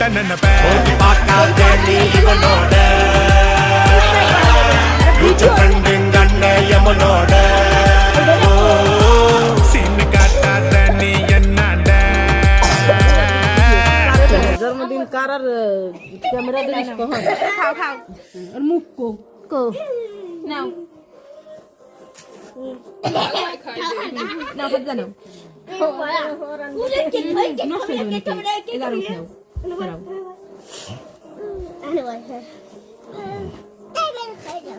ನನ್ನ ಹೋಗಿ ಪಾಕಾದೇನಿ ಇವನೋಡ ಯೂಜು ಕಂಡಿಂಗ್ ಗಣ್ಣ ಯಮನೋಡ ಸಿನ್ನ ಕಾಟಾದ ನೀ ಎನ್ನಾಡ জন্মদিন কার আর ক্যামেরা ধরিস কখন খাও খাও আর মুখ কো কো নাও নাও খাদ্য নাও নষ্ট হয়ে যাবে নাকি এগারো খাও খাও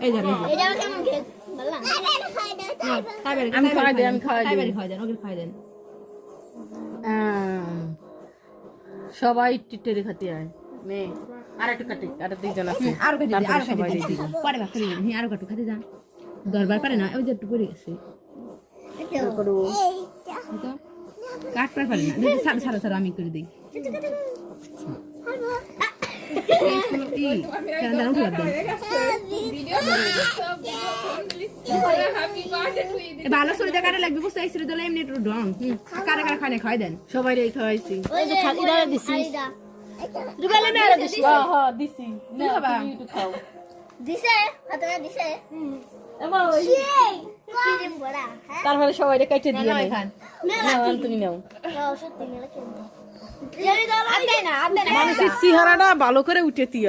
এই যাবে আমি খাওয়াই দেন ওকে খাওয়াই দেন সবাই টিটেরে খাতে আয় নে আর একটু কাটি আর দুইজন আছে আর কাটি আর তারপরে সবাই কাটি দিব পরে বা খালি নি আর কাটু খাতে যান দরবার পারে না ওই যে একটু পড়ে গেছে করো তো কাট পারে না দেখি সারা সারা সারা আমি করে দেই কেন দাঁড়াও ঠিক আছে ভালো সরে কারে লাগবে বুঝতে আইছিল দলে এমনি একটু ডং কারে কারে খানে খাই দেন সবাই রে খাওয়াইছি ওই যে খালিদা দিছি দুবেলা মেরে দিছি হ্যাঁ দিছি তুমি খাবা একটু খাও দিছে হাতে দিছে এমা ওই ক্রিম বড়া হ্যাঁ তারপরে সবাই রে কেটে দিয়ে নাও নে খান নাও তুমি নাও সত্যি মেলা কিনতে জানি দাও আদে না মানুষের চেহারাটা ভালো করে উঠে দিয়ে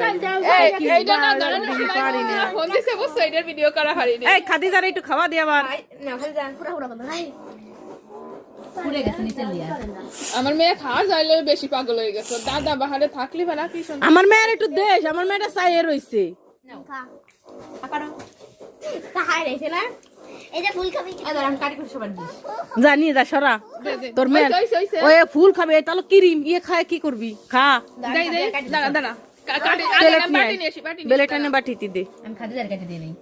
এইটা না দাঁড়ানো পারি না ফোন দিছে বসে এটার ভিডিও করা হারিনি এই খাদিজার একটু খাওয়া দিয়ে আবার না খালি যান পুরা পুরা বন্ধ ভাই পুড়ে গেছে নিচে লিয়া আমার মেয়ে খাওয়ার যাইলে বেশি পাগল হয়ে গেছে দাদা বাহারে থাকলি বা না কি শুন আমার মেয়ের একটু দেশ আমার মেয়েটা চাইয়ে রইছে খা পারো খাই রইছে না এই যে ফুল খাবি এই ধর আমি কাটি করে সবার দিই জানি যা সরা তোর মেয়ে ওই ফুল খাবে তাহলে ক্রিম ইয়ে খায় কি করবি খা দেই দেই দাঁড়া দাঁড়া কাটি প্লেট বাটি নিয়ে নিয়ে আসি বাটি বেলেটা নে বাটিতে দে আমি খাদি যার কাটি দিয়ে নেই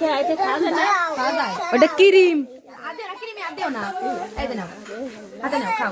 খাইতে খাওয়া না খাওয়া যায় ওটা ক্রিম আদে না ক্রিমি আদেও না এই দে নাও হাতে নাও খাও